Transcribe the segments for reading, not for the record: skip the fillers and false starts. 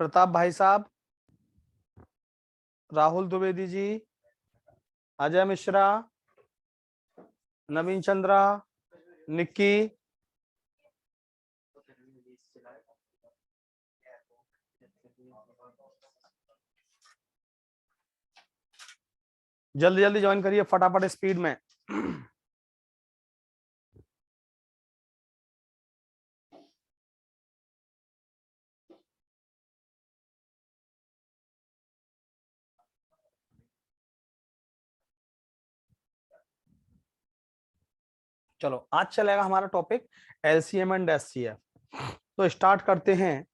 प्रताप भाई साहब, राहुल द्विवेदी जी, अजय मिश्रा, नवीन चंद्रा, निक्की, जल्दी जल्दी ज्वाइन करिए फटाफट स्पीड में। चलो आज चलेगा हमारा टॉपिक एलसीएम एंड एचसीएफ। तो स्टार्ट करते हैं।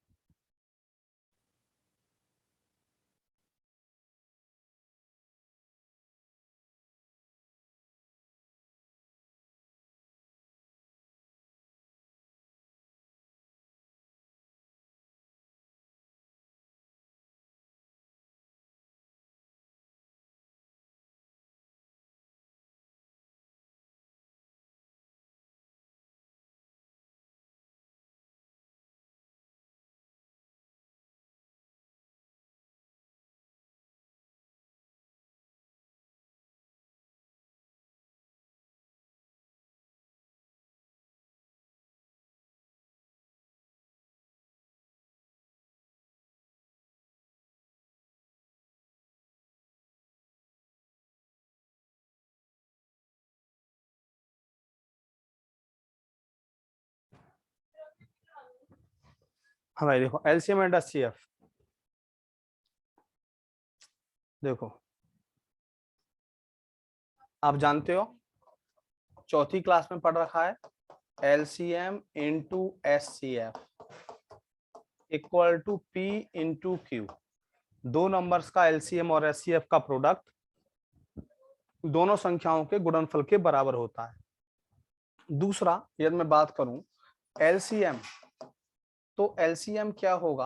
हाँ भाई देखो एलसीएम एंड एचसीएफ, देखो आप जानते हो चौथी क्लास में पढ़ रखा है LCM into HCF equal to P into Q. दो नंबर्स का एलसीएम और एचसीएफ का प्रोडक्ट दोनों संख्याओं के गुणनफल के बराबर होता है। दूसरा यदि मैं बात करूं एलसीएम, तो एलसीएम क्या होगा?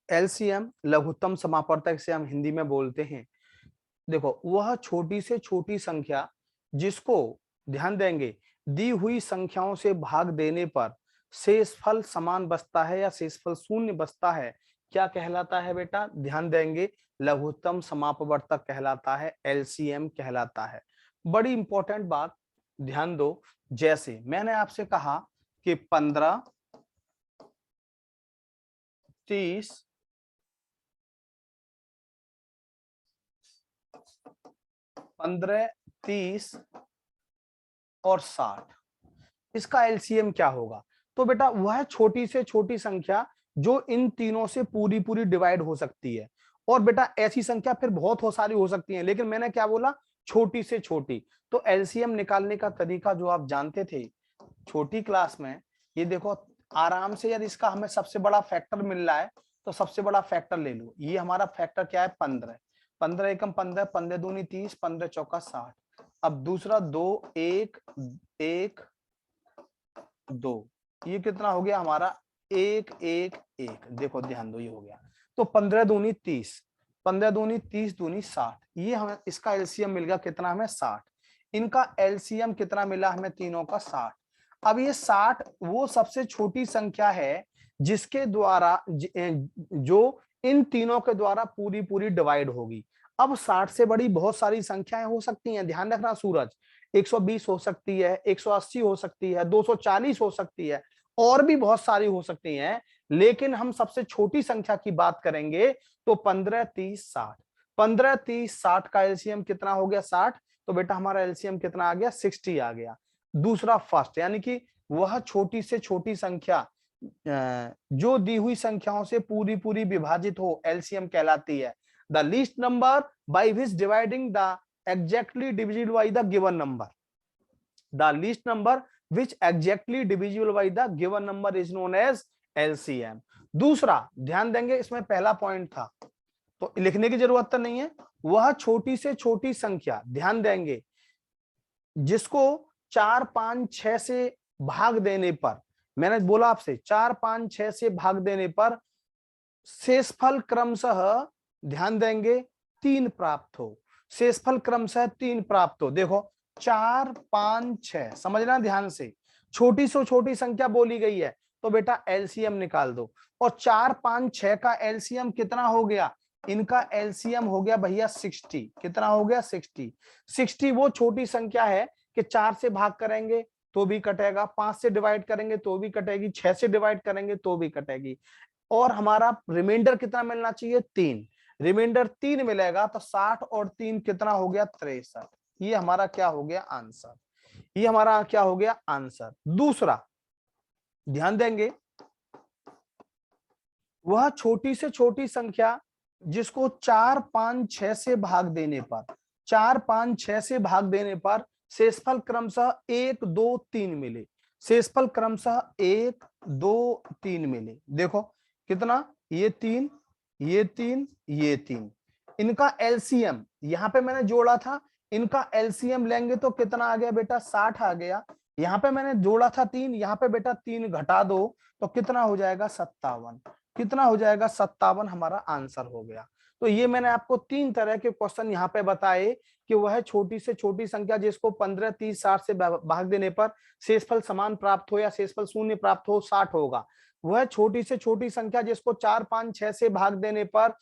एलसीएम लघुत्तम समापवर्तक से हम हिंदी में बोलते हैं। देखो वह छोटी से छोटी संख्या जिसको, ध्यान देंगे, दी हुई संख्याओं से भाग देने पर शेषफल समान बचता है या शेषफल शून्य बचता है, क्या कहलाता है बेटा? ध्यान देंगे, लघुत्तम समापवर्तक कहलाता है, एलसीएम कहलाता है। बड़ी इंपॉर्टेंट बात ध्यान दो, जैसे मैंने आपसे कहा कि 15, 30, 15, 30 और 60, इसका एलसीएम क्या होगा? तो बेटा वह छोटी से छोटी संख्या जो इन तीनों से पूरी पूरी डिवाइड हो सकती है। और बेटा ऐसी संख्या फिर बहुत सारी हो सकती है, लेकिन मैंने क्या बोला? छोटी से छोटी। तो एलसीएम निकालने का तरीका जो आप जानते थे छोटी क्लास में, ये देखो आराम से, यदि इसका हमें सबसे बड़ा फैक्टर मिल रहा है तो सबसे बड़ा फैक्टर ले लो। ये हमारा फैक्टर क्या है? 15। 15 एकम 15, 15 दूनी 30, 15 चौका 60। अब दूसरा 2, 1, 1, 2, ये कितना हो गया हमारा? 1, 1, 1। देखो ध्यान दो, ये हो गया। तो 15 दूनी 30, 15 दूनी 30 दूनी 60। ये हमें इसका एलसीएम मिल गया कितना? हमें 60। इनका एलसीएम कितना मिला हमें? तीनों का 60। अब ये 60 वो सबसे छोटी संख्या है जिसके द्वारा जो इन तीनों के द्वारा पूरी पूरी डिवाइड होगी। अब 60 से बड़ी बहुत सारी संख्याएं हो सकती हैं, ध्यान रखना सूरज। 120 हो सकती है, 180 हो सकती है, 240 हो सकती है, और भी बहुत सारी हो सकती हैं, लेकिन हम सबसे छोटी संख्या की बात करेंगे तो 15, 30, 60। 15, 30, 60 का एलसीएम कितना हो गया? 60। तो बेटा हमारा एलसीएम कितना आ गया? 60 आ गया। दूसरा फर्स्ट, यानी कि वह छोटी से छोटी संख्या जो दी हुई संख्याओं से पूरी पूरी विभाजित हो, एलसीएम कहलाती है। The least number by which dividing the exactly divisible by the given number. The least number which exactly divisible by the given number is known as LCM. दूसरा ध्यान देंगे, इसमें पहला पॉइंट था तो लिखने की जरूरत तो नहीं है। वह छोटी से छोटी संख्या, ध्यान देंगे, जिसको 4, 5, 6 से भाग देने पर, मैंने बोला आपसे 4, 5, 6 से भाग देने पर शेषफल क्रमशः, ध्यान देंगे, 3 प्राप्त हो। शेषफल क्रमशः 3 प्राप्त हो। देखो 4, 5, 6, समझना ध्यान से, छोटी से छोटी संख्या बोली गई है तो बेटा एलसीएम निकाल दो। और 4 5 6 का एलसीएम कितना हो गया, इनका एलसीएम हो गया भैया 60। कितना हो गया 60। 60 वो छोटी संख्या है कि 4 से भाग करेंगे तो भी कटेगा, 5 से डिवाइड करेंगे तो भी कटेगी, 6 से डिवाइड करेंगे तो भी कटेगी। और हमारा रिमाइंडर कितना मिलना चाहिए 3। रिमाइंडर 3 मिलेगा तो 60 और 3 कितना हो गया 63। ये हमारा क्या हो गया आंसर, ये हमारा क्या हो गया आंसर। दूसरा ध्यान देंगे, वह छोटी से छोटी संख्या जिसको 4 5 6 से भाग देने पर, 4 5 6 से भाग देने पर शेषफल क्रमशः 1 2 3 मिले। शेषफल क्रमशः 1 2 3 मिले। देखो कितना, ये 3 ये 3 ये 3। इनका एलसीएम यहां पे मैंने जोड़ा था, इनका एलसीएम लेंगे तो कितना आ गया बेटा 60 आ गया। यहाँ पे मैंने जोड़ा था 3, यहाँ पे बेटा 3 घटा दो तो कितना हो जाएगा 57। कितना हो जाएगा 57 हमारा आंसर हो गया। तो ये मैंने आपको 3 तरह के क्वेश्चन यहाँ पे बताए कि वह छोटी से छोटी संख्या जिसको 15 30 60 से भाग देने पर शेषफल समान प्राप्त हो या शेषफल शून्य प्राप्त हो 60 होगा। वह छोटी से छोटी संख्या जिसको 4 5 6 से भाग देने पर,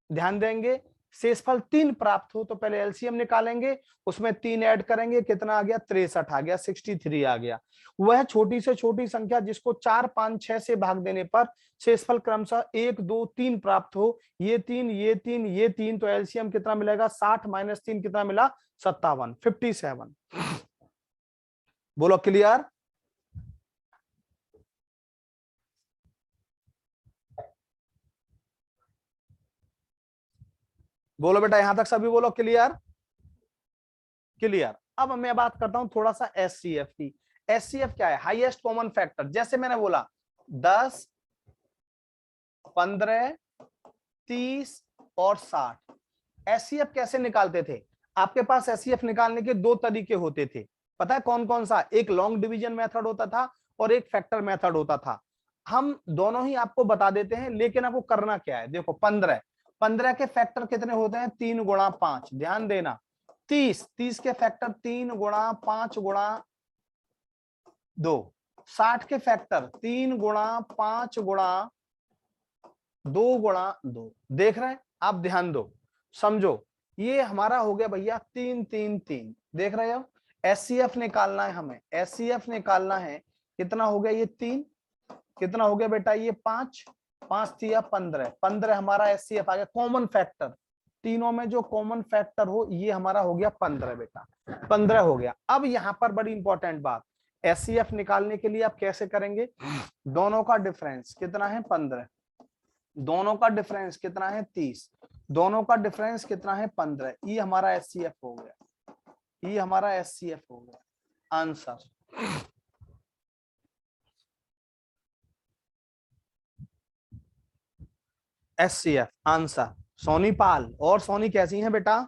ध्यान देंगे, शेषफल 3 प्राप्त हो तो पहले एलसीएम निकालेंगे, उसमें 3 ऐड करेंगे, कितना आ गया 63 आ गया, 63 आ गया। वह छोटी से छोटी संख्या जिसको 4 5 6 से भाग देने पर शेषफल क्रमशः 1 2 3 प्राप्त हो, ये 3 ये 3 ये 3, तो एलसीएम कितना मिलेगा 60 माइनस 3 कितना मिला 57, 57। बोलो क्लियर। बोलो बेटा यहां तक सभी बोलो क्लियर। क्लियर। अब मैं बात करता हूं थोड़ा सा एचसीएफ की। एचसीएफ क्या है, हाईएस्ट कॉमन फैक्टर। जैसे मैंने बोला 10 15 30 और 60। एचसीएफ कैसे निकालते थे, आपके पास एचसीएफ निकालने के 2 तरीके होते थे, पता है कौन कौन सा, एक लॉन्ग डिवीजन मेथड होता था और एक फैक्टर मेथड होता था। हम दोनों ही आपको बता देते हैं, लेकिन आपको करना क्या है, देखो 15 के फैक्टर कितने होते हैं 3 गुणा 5, ध्यान देना। 30 के फैक्टर 3 गुणा 5 गुणा 2। 60 के फैक्टर 3 गुणा 5 गुणा 2 गुणा 2। देख रहे हैं आप, ध्यान दो समझो, ये हमारा हो गया भैया 3 3 3। देख रहे हो, एचसीएफ निकालना है हमें, एचसीएफ निकालना है। कितना हो गया ये 3, कितना हो गया बेटा ये 5, 5 तिया 15, 15 हमारा एचसीएफ आ गया। कॉमन फैक्टर, तीनों में जो कॉमन फैक्टर हो ये हमारा हो गया 15 बेटा, 15 हो गया। अब यहां पर बड़ी इंपॉर्टेंट बात, एचसीएफ निकालने के लिए आप कैसे करेंगे, दोनों का डिफरेंस कितना है 15, दोनों का डिफरेंस कितना है 30, दोनों का डिफरेंस कितना है 15, ये हमारा एचसीएफ हो गया, ये हमारा एचसीएफ हो गया answer. HCF answer. Soni Pal, और सोनी कैसी है बेटा,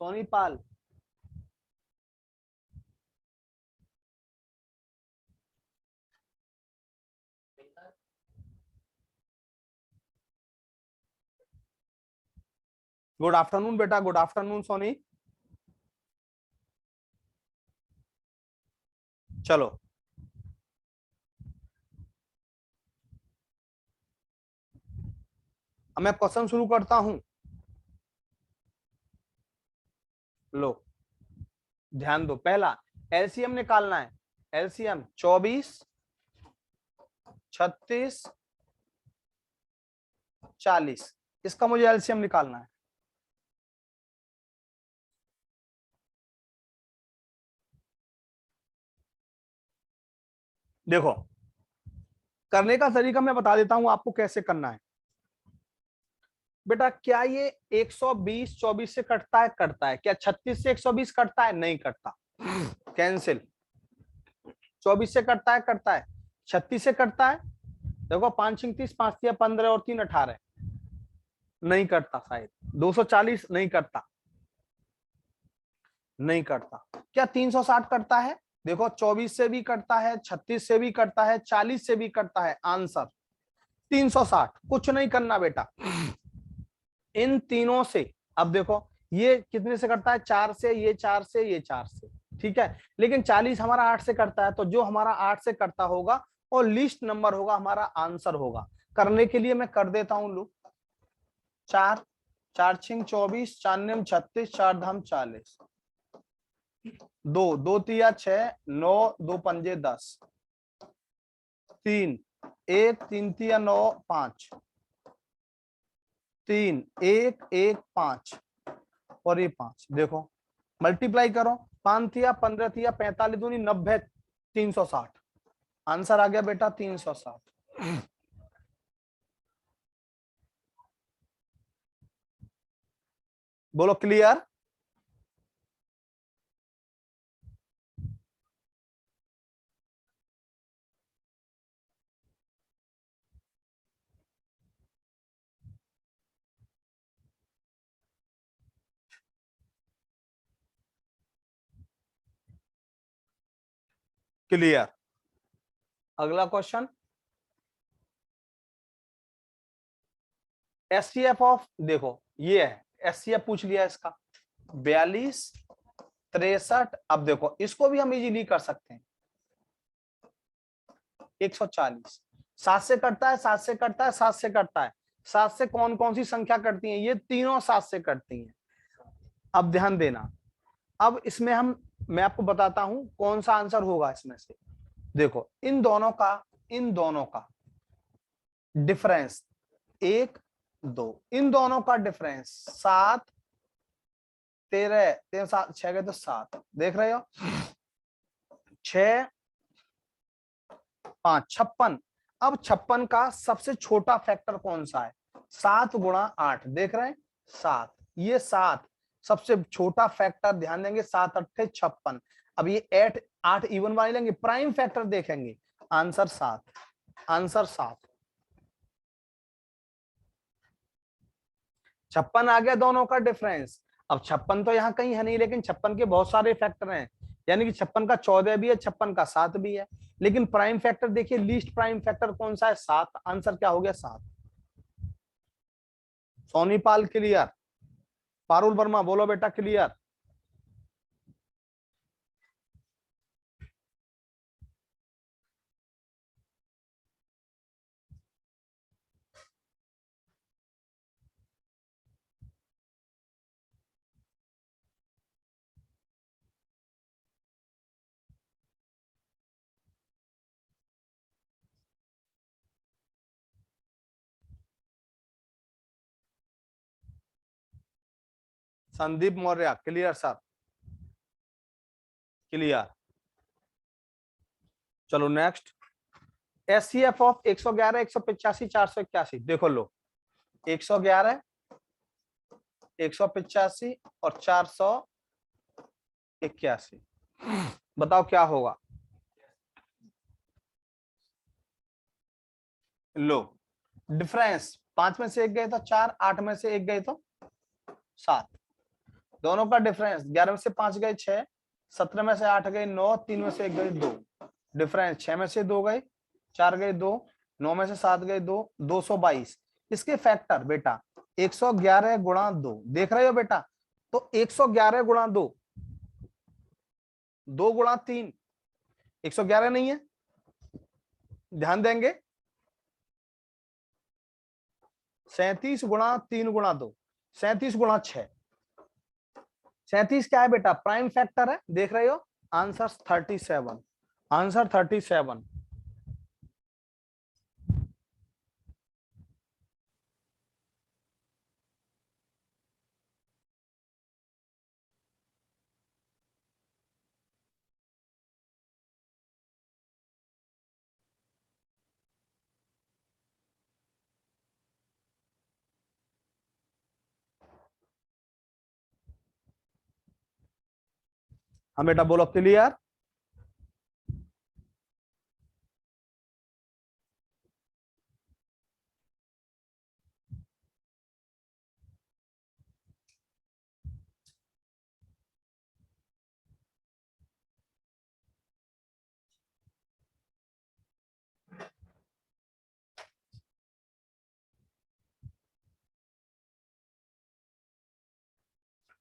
सोनी पाल गुड आफ्टरनून बेटा, गुड आफ्टरनून सोनी। चलो अब मैं क्वेश्चन शुरू करता हूं, लो ध्यान दो। पहला एलसीएम निकालना है, एलसीएम 24 36 40, इसका मुझे एलसीएम निकालना है। देखो करने का तरीका मैं बता देता हूं आपको कैसे करना है बेटा। क्या ये 120 24 से कटता है, कटता है। क्या 36 से 120 कटता है, नहीं कटता, कैंसिल। 24 से कटता है, कटता है। 36 से कटता है, देखो 5 5 30, 5 3 15 और 3 18, नहीं कटता शायद। 240 नहीं कटता, नहीं कटता। क्या 360 कटता है, देखो 24 से भी कटता है, 36 से भी कटता है, 40 से भी कटता है। आंसर 360। कुछ नहीं करना बेटा, इन तीनों से। अब देखो ये कितने से कटता है, 4 से, ये 4 से, ये 4 से, ठीक है। लेकिन 40 हमारा 8 से कटता है, तो जो हमारा 8 से कटता होगा और लीस्ट नंबर होगा हमारा आंसर होगा। करने के लिए मैं कर देता हूं लू, 4 4 छिंग 24, 4 नियम 36, 4 धाम 40, 2 2 तिया 6, 9 2 पंजे 10, 3 1 3 तिया 9 5, 3 1 1 5 और ये 5। देखो मल्टीप्लाई करो, 5 तिया 15 तिया 45 दूनी 90, 360। आंसर आ गया बेटा 360। बोलो क्लियर। क्लियर। अगला क्वेश्चन, एससीएफ ऑफ, देखो ये है एससीएफ पूछ लिया इसका 42 63। अब देखो इसको भी हम इजीली कर सकते हैं, 140 7 से कटता है, 7 से कटता है, 7 से कटता है। 7 से कौन कौन सी संख्या कटती है, ये तीनों 7 से कटती हैं। अब ध्यान देना, अब इसमें मैं आपको बताता हूं कौन सा आंसर होगा इसमें से। देखो इन दोनों का डिफरेंस 1 2, इन दोनों का डिफरेंस 7 13 13 7 6 गए तो 7, देख रहे हो 6 5 56। अब 56 का सबसे छोटा फैक्टर कौन सा है, 7 गुणा 8, देख रहे हैं 7, ये 7 सबसे छोटा फैक्टर, ध्यान देंगे 7 8 56। अब ये 8 8 इवन वाले लेंगे, प्राइम फैक्टर देखेंगे, आंसर 7, आंसर 7। 56 आ गया दोनों का डिफरेंस। अब 56 तो यहाँ कहीं है नहीं, लेकिन 56 के बहुत सारे फैक्टर हैं, यानी कि 56 का 14 भी है, 56 का 7 भी है, लेकिन प्राइम फैक्टर देखिए, लीस्ट प्राइम फैक्टर कौन सा है, 7। आंसर क्या हो गया 7। सोनी पाल क्लियर, पारुल वर्मा बोलो बेटा clear. Sandeep Maurya clear sir, clear. चलो नेक्स्ट, एससीएफ ऑफ 111 185 481। देखो लो 111 185 और 481, बताओ क्या होगा। लो डिफरेंस 5 में से एक गए तो 4, 8 में से एक गए तो 7, दोनों का डिफरेंस 11 में से 5 गए 6, 17 में से 8 गए 9, 3 में से एक गए 2, डिफरेंस 6 में से 2 गए, 4 गए 2, 9 में से 7 गए 2, 222। इसके फैक्टर बेटा 111 गुणा 2, देख रहे हो बेटा, तो 111 गुणा 2, 2 गुणा 3, 111 नहीं है, ध्यान देंगे 37 गुणा 3 गुणा 2, 37 गुणा 6, 37 क्या है बेटा, प्राइम फैक्टर है, देख रहे हो, आंसर 37, आंसर 37। हाँ बेटा बोलो क्लियर।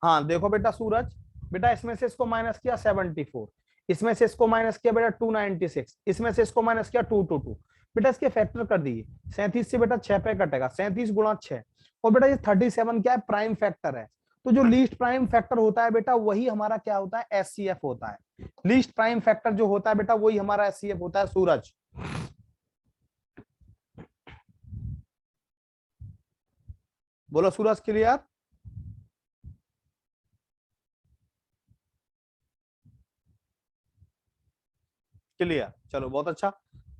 हाँ देखो बेटा सूरज, बेटा इसमें से इसको माइनस किया 74, इसमें से इसको माइनस किया बेटा 296, इसमें से इसको माइनस किया 222, बेटा इसके फैक्टर कर दिए। 37 से बेटा 6 पे कटेगा, 37 गुणा 6, और बेटा ये 37 क्या है, प्राइम फैक्टर है। तो जो लीस्ट प्राइम फैक्टर होता है बेटा वही हमारा क्या होता है, एचसीएफ होता है। लीस्ट प्राइम फैक्टर जो होता है बेटा वही हमारा एचसीएफ होता है। सूरज, बोलो सूरज, क्लियर? क्लियर, चलो बहुत अच्छा।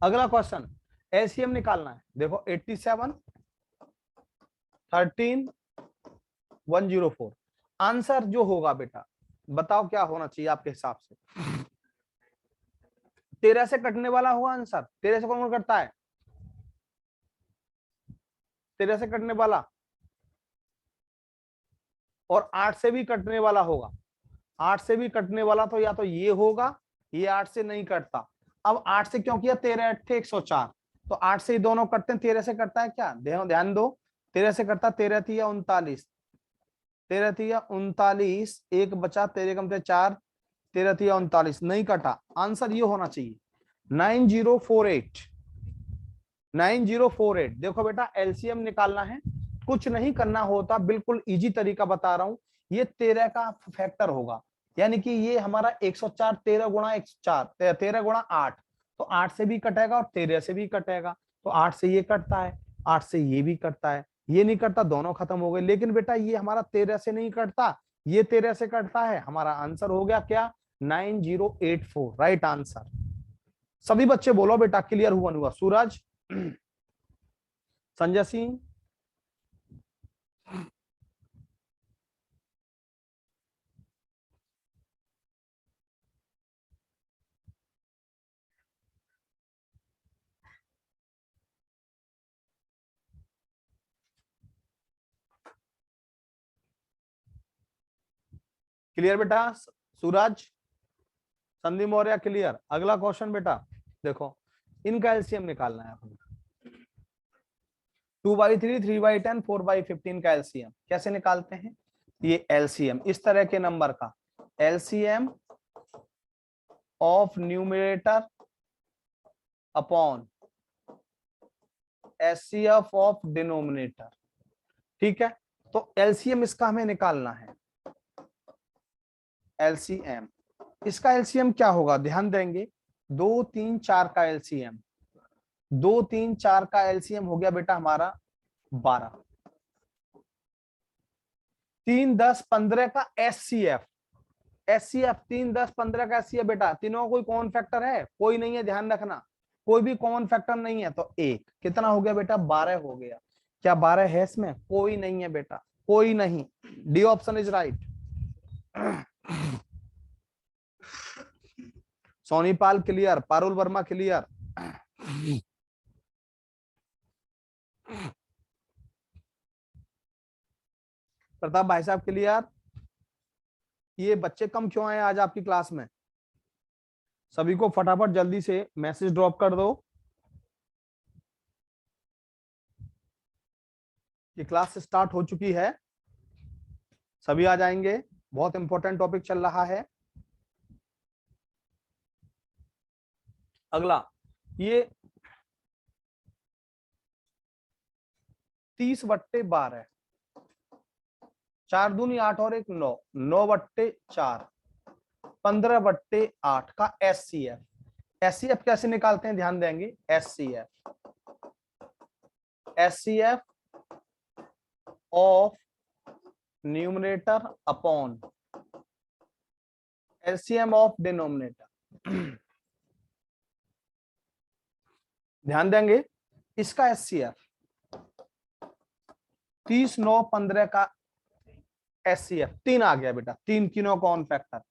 अगला क्वेश्चन, एलसीएम निकालना है। देखो 87, 13, 104। आंसर जो होगा बेटा, बताओ क्या होना चाहिए आपके हिसाब से? 13 से कटने वाला होगा आंसर। 13 से कौन कौन कटता है? 13 से कटने वाला, और 8 से भी कटने वाला होगा। 8 से भी कटने वाला तो या तो ये होगा, ये 8 से नहीं कटता। अब 8 से क्यों किया, 13 8 थे 104, तो 8 से ही दोनों कटते हैं। 13 से कटता है क्या, ध्यान दो, 13 से कटता, 13 थी या 39, 13 थी या 39, एक बचा, 13 कम थे 4, 13 थी या 39, नहीं कटा। आंसर ये होना चाहिए 9048, 9048। देखो बेटा एलसीएम निकालना है, कुछ नहीं करना होता, बिल्कुल इजी तरीका बता रहा हूं। ये 13 का फैक्टर होगा, यानी कि ये हमारा 104, 13 गुणा 104, 13 गुणा 8, तो 8 से भी कटेगा और 13 से भी कटेगा। तो 8 से ये कटता है, 8 से ये भी कटता है, ये नहीं कटता, दोनों खत्म हो गए। लेकिन बेटा ये हमारा 13 से नहीं कटता, ये 13 से कटता है। हमारा आंसर हो गया क्या, 9084, राइट आंसर। सभी बच्चे बोलो बेटा, क्लियर हुआ नहीं हुआ? सूरज, संजय सिंह, क्लियर बेटा? सूरज, संदीप मौर्य, क्लियर? अगला क्वेश्चन बेटा देखो, इनका एलसीएम निकालना है अपन। 2/3, 3/10, 4/15 का एलसीएम कैसे निकालते हैं? ये एलसीएम इस तरह के नंबर का, LCM of numerator upon HCF of denominator, ठीक है? तो एलसीएम इसका हमें निकालना है। एलसीएम, इसका एलसीएम क्या होगा, ध्यान देंगे। 2 3 4 का एलसीएम, 2 3 4 का एलसीएम हो गया बेटा हमारा 12। 3 10 15 का एचसीएफ, एचसीएफ 3 10 15 का एचसीएफ बेटा, तीनों कोई कॉमन फैक्टर है? कोई नहीं है, ध्यान रखना, कोई भी कॉमन फैक्टर नहीं है। तो एक कितना हो गया बेटा, 12 हो गया। क्या 12 है इसमें? कोई नहीं है बेटा, कोई नहीं। D option is right. Sonipal clear, Parul Verma clear, Pratap भाई साहब क्लियर? ये बच्चे कम क्यों आए आज आपकी क्लास में? सभी को फटाफट जल्दी से मैसेज ड्रॉप कर दो कि क्लास स्टार्ट हो चुकी है। सभी आ जाएंगे, बहुत इंपॉर्टेंट टॉपिक चल रहा है। अगला, ये 30/12, 4 दूनी 8 और 1 9, 9/4, 15/8 का एचसीएफ। एचसीएफ कैसे निकालते हैं, ध्यान देंगे। HCF, HCF of numerator upon LCM of denominator, ध्यान देंगे। इसका एचसीएफ 30 9 15 का एचसीएफ 3 आ गया बेटा, 3 तीनों कॉमन फैक्टर।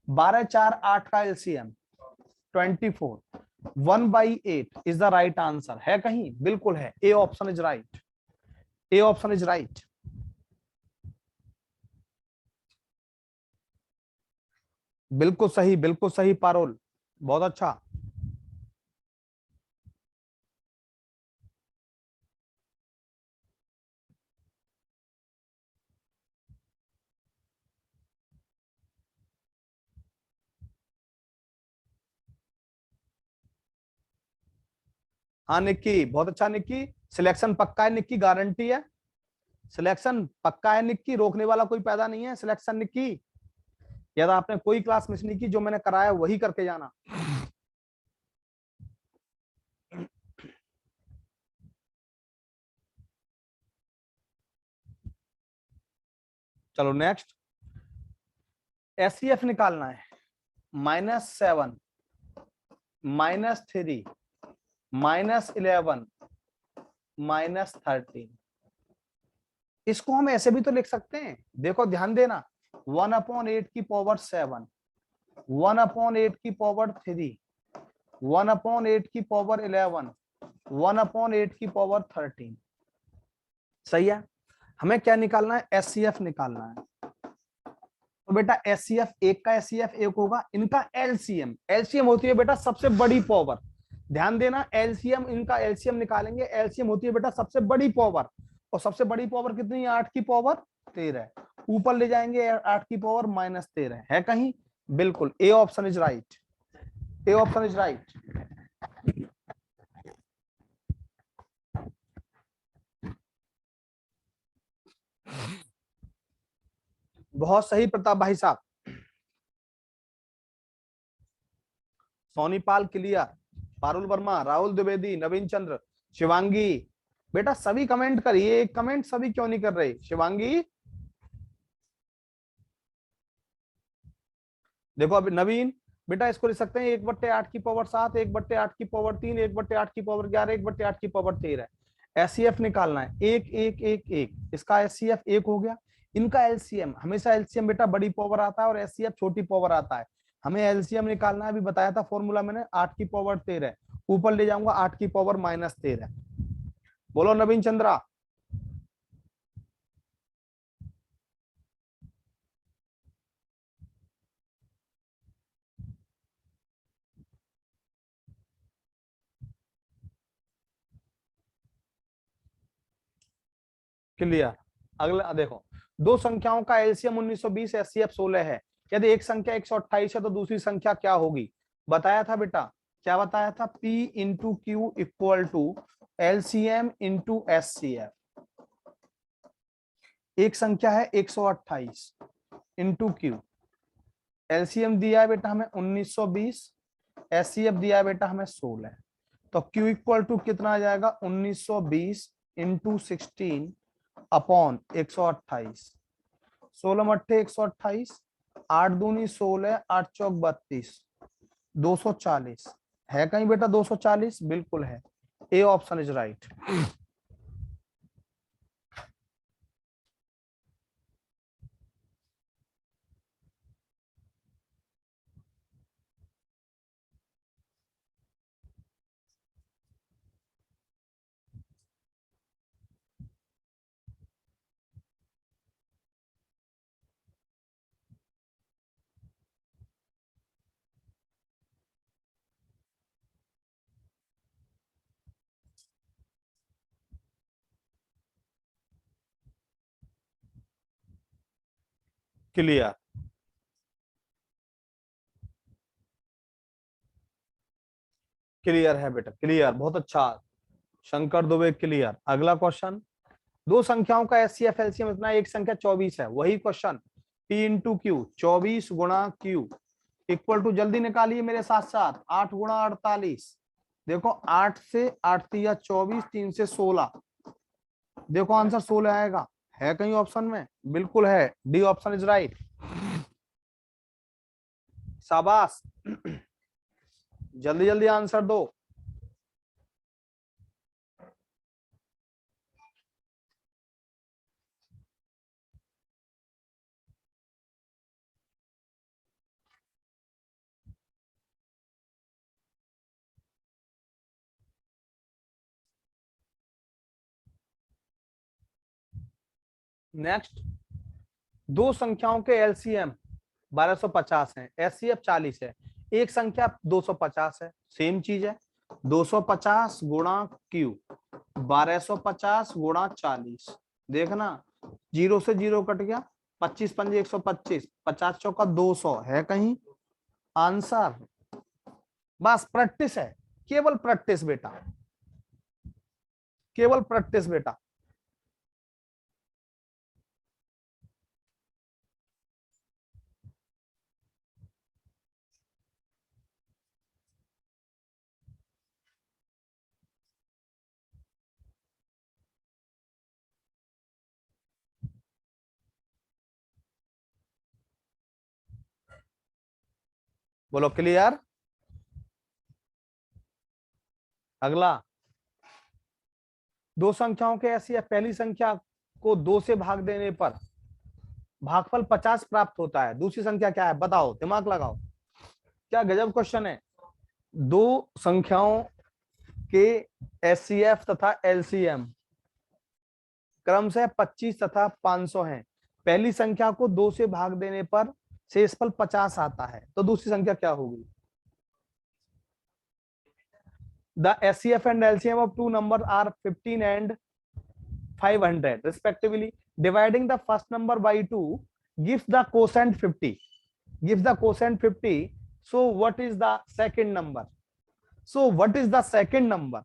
12 4 8 का LCM 24, 1/8 is the right answer. है कहीं? बिल्कुल है, A option is right, A option is right. बिल्कुल सही, बिल्कुल सही पारोल, बहुत अच्छा। हाँ निक्की, बहुत अच्छा निक्की। सिलेक्शन पक्का है निक्की, गारंटी है। सिलेक्शन पक्का है निक्की, रोकने वाला कोई पैदा नहीं है। सिलेक्शन निक्की, यदि आपने कोई क्लास मिस नहीं की, जो मैंने कराया वही करके जाना। चलो नेक्स्ट, एससीएफ निकालना है। -7, -3, -11, -13। इसको हम ऐसे भी तो लिख सकते हैं, देखो ध्यान देना। 1/8 की पावर 7, 1/8 की पावर 3, 1/8 की पावर 11, 1/8 की पावर 13। सही है। हमें क्या निकालना है? एससीएफ निकालना है। तो बेटा एससीएफ एक का एससीएफ एक होगा, इनका एलसीएम, एलसीएम होती है बेटा सबसे बड़ी पावर। ध्यान देना, एलसीएम, इनका एलसीएम निकालेंगे, एलसीएम होती है बेटा सबसे बड़ी पावर। और सबसे बड़ी पावर कितनी है? 8 की पावर 13। ऊपर ले जाएंगे 8 की पावर -13 है कहीं? बिल्कुल, A option is right, A option is right. बहुत सही प्रताप भाई साहब। सोनीपाल क्लियर, पारुल वर्मा, राहुल द्विवेदी, नवीन चंद्र, शिवांगी। बेटा सभी कमेंट करिए, एक कमेंट सभी क्यों नहीं कर रहे? शिवांगी, देखो अभी नवीन, बेटा इसको लिख सकते हैं 1/8 की पावर 7, 1/8 की पावर 3, 1/8 की पावर 11, 1/8 की पावर 13। एससीएफ निकालना है, एक एक एक एक, इसका एससीएफ एक हो गया। इनका एलसीएम, हमेशा एलसीएम बेटा बड़ी पावर आता है और एससीएफ छोटी पावर आता है। हमें एलसीएम निकालना है, अभी बताया था फॉर्मूला मैंने, 8 की पावर 13, ऊपर ले जाऊंगा 8 की पावर -13। बोलो नवीन चंद्रा। क्लियर। अगला देखो, दो संख्याओं का एलसीएम 1920, एचसीएफ 16 है। यदि एक संख्या 128 है तो दूसरी संख्या क्या होगी? बताया था बेटा, क्या बताया था? P into Q equal to LCM into HCF. एक संख्या है 128 इंटू क्यू, एलसीएम दिया है बेटा हमें 1920, एचसीएफ दिया है बेटा हमें 16। तो Q इक्वल टू कितना आ जाएगा? 1920 इंटू 16 अपॉन 128। 16 मट्ठे 128, 8 दूनी 16, 8 चौक 32, 240 है कहीं बेटा? 240 बिल्कुल है, A option is right. Clear, clear है बेटा, क्लियर, बहुत अच्छा शंकर दुबे, क्लियर। अगला क्वेश्चन, दो संख्याओं का एचसीएफ एलसीएम इतना, एक संख्या 24 है, वही क्वेश्चन। पी इंटू क्यू, 24 गुणा क्यू इक्वल टू, जल्दी निकालिए मेरे साथ साथ, 8 गुणा 48। देखो 8 से 8 तिया 24, 3 से 16, देखो आंसर 16 आएगा। है कहीं ऑप्शन में? बिल्कुल है, डी ऑप्शन इज राइट। शाबाश, जल्दी जल्दी आंसर दो। नेक्स्ट, दो संख्याओं के एलसीएम 1250 है, एचसीएफ 40 है, एक संख्या 250 है, सेम चीज है। 250 गुणा क्यू, 1250 गुणा 40, देखना जीरो से जीरो कट गया, 25 पंजे 125, 50 चौका 200 है कहीं आंसर? बस प्रैक्टिस है, केवल प्रैक्टिस बेटा, केवल प्रैक्टिस बेटा। बोलो क्लियर। अगला, दो संख्याओं के ऐसी है, पहली संख्या को 2 से भाग देने पर भागफल 50 प्राप्त होता है, दूसरी संख्या क्या है बताओ, दिमाग लगाओ। क्या गजब क्वेश्चन है। दो संख्याओं के एचसीएफ तथा एलसीएम क्रमशः 25 तथा 500 हैं। पहली संख्या को 2 से भाग देने पर शेषफल 50 आता है, तो दूसरी संख्या क्या होगी। The SCF and LCM of two numbers are 15 and 500 respectively. Dividing the first number by 2 gives the quotient 50. Gives the quotient 50. So what is the second number? So what is the second number?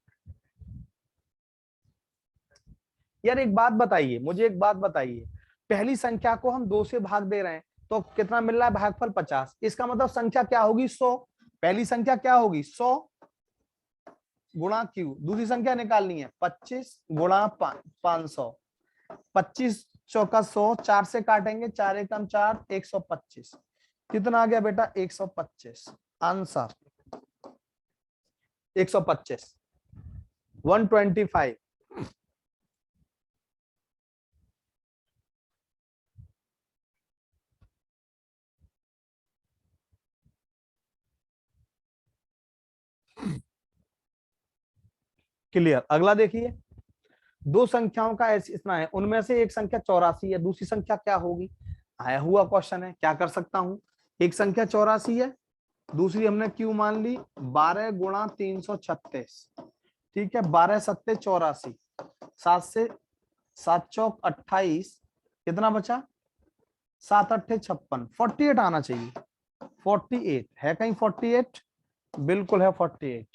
यार एक बात बताइए, मुझे एक बात बताइए, पहली संख्या को हम 2 से भाग दे रहे हैं तो कितना मिल रहा है, भागफल 50। इसका मतलब संख्या क्या होगी, 100। पहली संख्या क्या होगी, 100 गुणा क्यू। दूसरी संख्या निकालनी है 25 गुणा 500। 25 चौका 100, 4 से काटेंगे, 4 एकम 4, 125। कितना आ गया बेटा, 125। आंसर 125, 125। क्लियर। अगला देखिए, दो संख्याओं का इतना है, उनमें से एक संख्या 84 है, दूसरी संख्या क्या होगी। आया हुआ क्वेश्चन है, क्या कर सकता हूं, एक संख्या 84 है, दूसरी हमने क्यों मान ली, 12 गुणा 336। ठीक है, 12 सत्ते 84, 7 से 7 चौक 28, कितना बचा, 7 अट्ठे 56, 48 आना चाहिए। 48 है कहीं, 48 बिल्कुल है 48।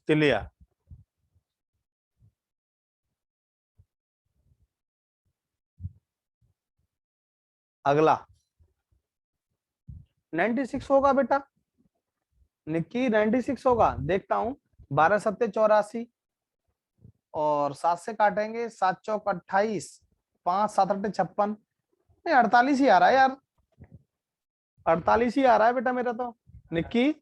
क्लियर। अगला 96 होगा बेटा, निक्की 96 होगा, देखता हूं। 12 सत्ते 84 और 7 से काटेंगे, 7 चौक 28, 5 7 अट्ठे 56, नहीं 48 ही आ रहा है यार, 48 ही आ रहा है बेटा मेरा तो। निक्की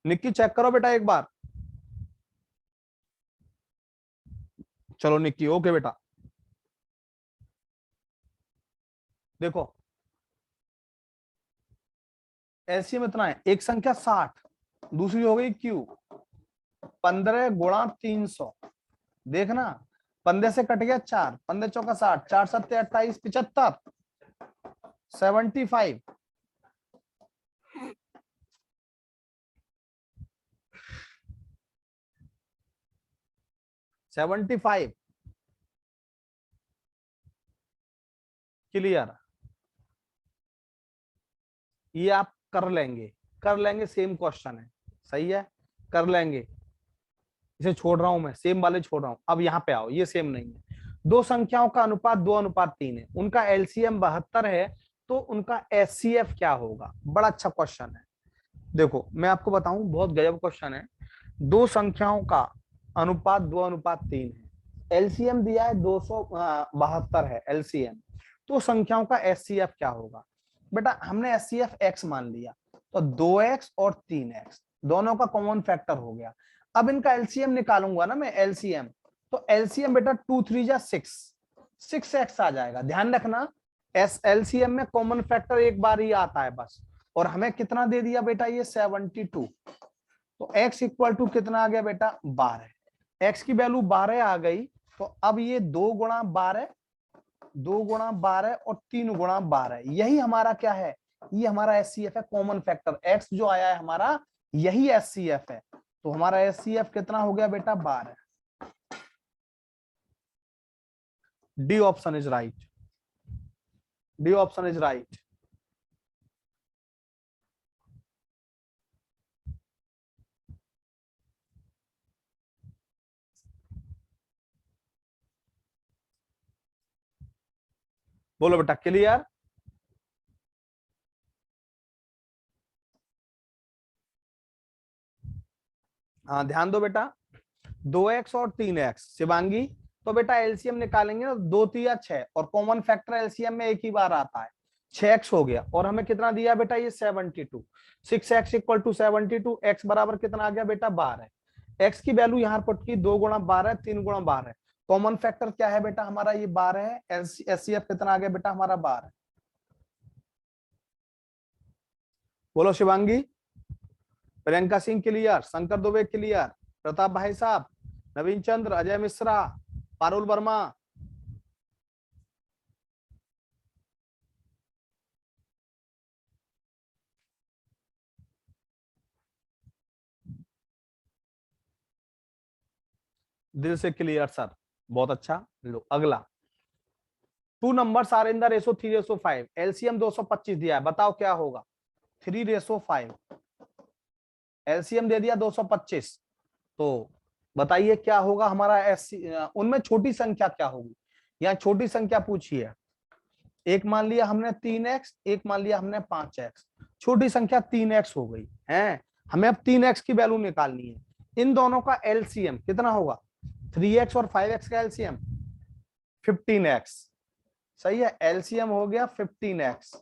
निक्की चेक करो बेटा एक बार। चलो निक्की ओके बेटा। देखो एलसीएम इतना है, एक संख्या 60, दूसरी हो गई क्यू, 15 गुणा 300। देखना 15 से कट गया 4, 15 चौका 60, 4 सत्ते 28, 75, 75, 75। क्लियर। ये आप कर लेंगे, कर लेंगे, सेम क्वेश्चन है, सही है, कर लेंगे। इसे छोड़ रहा हूं मैं, सेम वाले छोड़ रहा हूं, अब यहाँ पे आओ, ये सेम नहीं है। दो संख्याओं का अनुपात 2:3 है, उनका एलसीएम 72 है, तो उनका एचसीएफ क्या होगा। बड़ा अच्छा क्वेश्चन है। देखो मैं आपको बताऊं, बहुत गजब क्वेश्चन है। दो संख्याओं का अनुपात 2:3 है, एलसीएम दिया है 272 है एलसीएम, तो संख्याओं का एचसीएफ क्या होगा। बेटा हमने एचसीएफ एक्स मान लिया, तो 2x और 3x दोनों का कॉमन फैक्टर हो गया। अब इनका एलसीएम निकालूंगा ना मैं, एलसीएम, तो एलसीएम बेटा 2 3 जा 6, 6x आ जाएगा। ध्यान रखना एस एलसीएम में कॉमन फैक्टर एक बार ही आता है बस, और हमें कितना दे दिया बेटा, ये 72, तो x इक्वल टू कितना आ गया बेटा, 12। x की वैल्यू 12 आ गई, तो अब ये 2 गुणा 12, 2 गुणा 12 और 3 गुणा 12, यही हमारा क्या है, ये हमारा एचसीएफ है, कॉमन फैक्टर एक्स जो आया है हमारा यही एचसीएफ है। तो हमारा एचसीएफ कितना हो गया बेटा 12। D option is right, D option is right. बोलो बेटा क्लियर। हाँ ध्यान दो बेटा, 2x और 3x शिवांगी। तो बेटा एलसीएम निकालेंगे ना, 2 3 6 और कॉमन फैक्टर एलसीएम में एक ही बार आता है, 6x हो गया। और हमें कितना दिया बेटा ये 72, 6x इक्वल टू 72, x बराबर कितना आ गया बेटा 12। x की वैल्यू यहाँ पुट की 2 गुणा 12, 3 गुणा 12। कॉमन फैक्टर क्या है बेटा हमारा ये 12 है, एचसीएफ कितना आ गया बेटा हमारा 12। बोलो शिवांगी। प्रियंका सिंह क्लियर, शंकर दुबे क्लियर, प्रताप भाई साहब, नवीन चंद्र, अजय मिश्रा, पारुल वर्मा। दिल से क्लियर सर, बहुत अच्छा। लो अगला, 2 numbers are in the ratio 3:5, LCM 225 दिया है, बताओ क्या होगा। 3:5, एलसीएम दे दिया 225, तो बताइए क्या होगा हमारा एससी, उनमें छोटी संख्या क्या होगी। यहाँ छोटी संख्या पूछी है, एक मान लिया हमने 3x, एक मान लिया हमने 5x, छोटी संख्या 3x हो गई है। हमें अब 3x की वैल्यू निकालनी है, इन दोनों का एलसीएम कितना होगा, 3x और 5x का एलसीएम 15x। सही है, एलसीएम हो गया 15x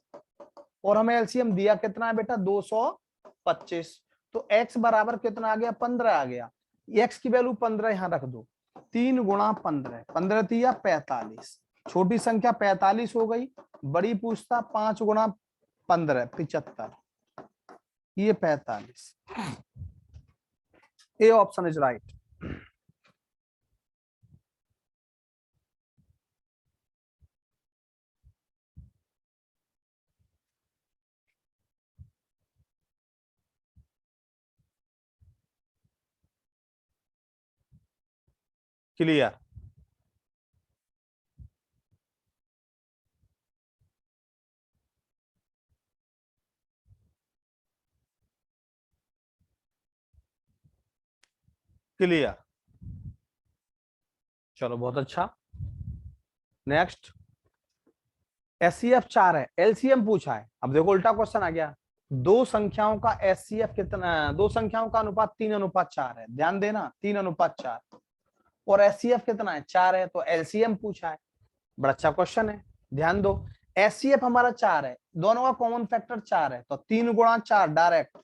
और हमें एलसीएम दिया कितना है बेटा 225। तो x बराबर कितना आ गया 15 आ गया, x की वैल्यू 15 यहां रख दो, 3 गुणा 15, 15 तिया 45, छोटी संख्या 45 हो गई, बड़ी पूछता 5 गुणा 15 75, ये 45। A option is right. Clear. Clear, चलो बहुत अच्छा। नेक्स्ट, एचसीएफ 4 है, एलसीएम पूछा है। अब देखो उल्टा क्वेश्चन आ गया, दो संख्याओं का एचसीएफ कितना, दो संख्याओं का अनुपात 3:4 है, ध्यान देना 3:4, और एचसीएफ कितना है 4 है, तो एलसीएम पूछा है। बड़ा अच्छा क्वेश्चन है, ध्यान दो। एचसीएफ हमारा 4 है, दोनों का कॉमन फैक्टर 4 है, तो 3 गुणा 4 डायरेक्ट,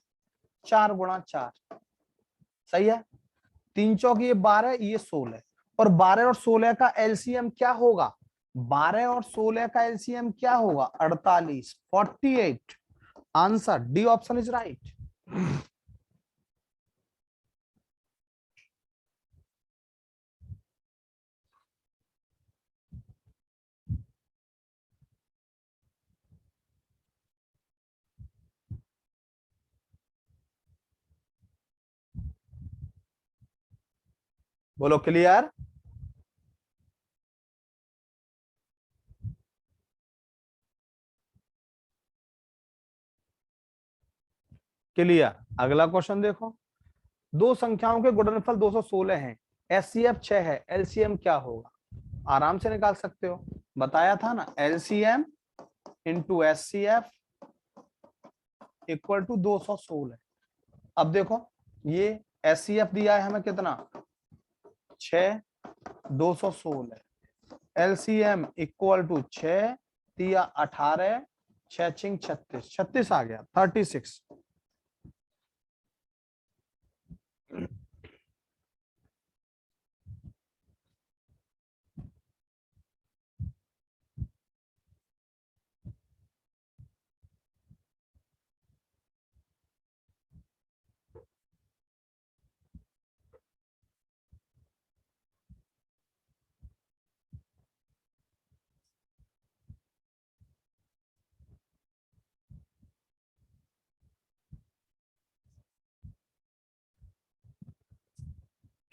4 गुणा 4। सही है, 3 चौक ये 12, ये 16, और 12 और 16 का एलसीएम क्या होगा, 12 और 16 का एलसीएम क्या होगा 48, 48। Answer D option is right. बोलो क्लियर। क्लियर, अगला क्वेश्चन देखो, दो संख्याओं के गुणनफल 216 हैं, एचसीएफ 6 है, एलसीएम क्या होगा। आराम से निकाल सकते हो, बताया था ना, LCM into HCF equal to 216। अब देखो ये एचसीएफ दिया है हमें कितना 6, 216, एलसीएम इक्वल टू 6 तिया 18, 6 छिंग 36, 36 आ गया 36।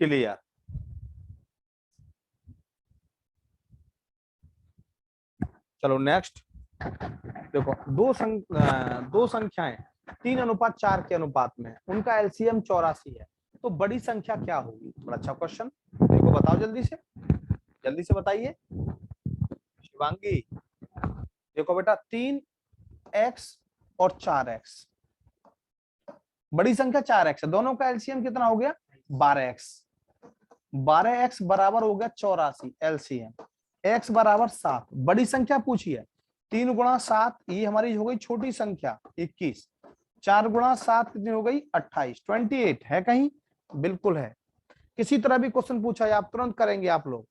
क्लियर। चलो नेक्स्ट देखो, दो संख्याएं 3:4 के अनुपात में है, उनका एलसीएम 84 है, तो बड़ी संख्या क्या होगी? बड़ा अच्छा क्वेश्चन, देखो बताओ जल्दी से बताइए शिवांगी। देखो बेटा 3x और 4x, बड़ी संख्या 4x है, दोनों का एलसीएम कितना हो गया? 12x। 12x बराबर हो गया 84 एलसीएम, x बराबर 7। बड़ी संख्या पूछी है, 3 × 7 ये हमारी हो गई छोटी संख्या 21, 4 × 7 कितनी हो गई? 28, 28 है कहीं? बिल्कुल है। किसी तरह भी क्वेश्चन पूछा है आप तुरंत करेंगे आप लोग।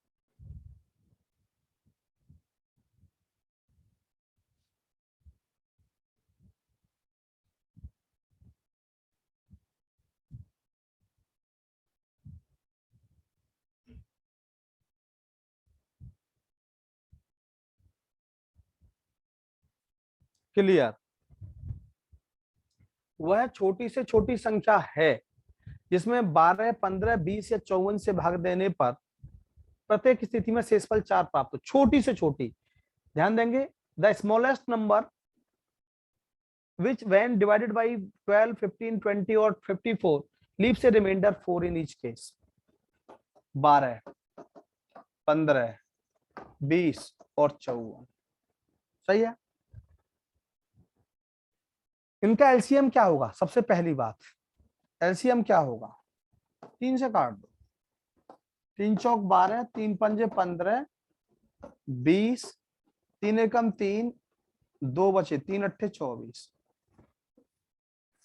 क्लियर। वह छोटी से छोटी संख्या है जिसमें 12, 15, 20 या 54 से भाग देने पर प्रत्येक स्थिति में शेषफल 4 प्राप्त हो। छोटी से छोटी, ध्यान देंगे, the smallest number which when divided by 12, 15, 20 or 54 leaves a remainder 4 in each case। 12, 15, 20 और 54, सही है। इनका एलसीएम क्या होगा? सबसे पहली बात, एलसीएम क्या होगा? 3 से काट दो, 3 चौक 12, 3 पंजे 15, 20, 3 एकम 3, 2 बचे, 3 अट्ठे 24।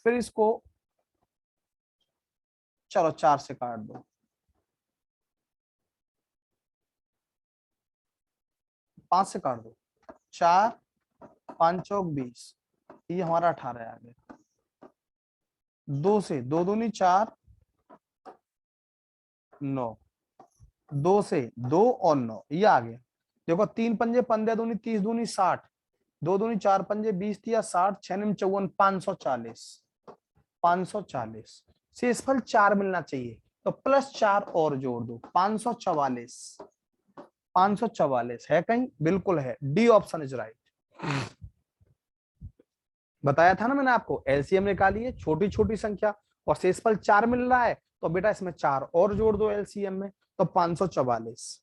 फिर इसको चलो 4 से काट दो, 5 से काट दो, 4, 5 चौक 20, ये हमारा 18 आ गया। 2 से, 2 दूनी 4, 9, 2 से 2 और 9, ये आ गया। देखो 3 पंजे 15 दूनी 30 दूनी 60, 2 दूनी 4 पंजे 20 या 60, 6 निम 54, 540, 540। शेषफल 4 मिलना चाहिए, तो +4 और जोड़ दो, 544। 544 है कहीं? बिल्कुल है, डी ऑप्शन इज राइट। बताया था ना मैंने आपको, एलसीएम निकालिए छोटी छोटी संख्या और शेषफल 4 मिल रहा है, तो बेटा इसमें 4 और जोड़ दो एलसीएम में, तो 544।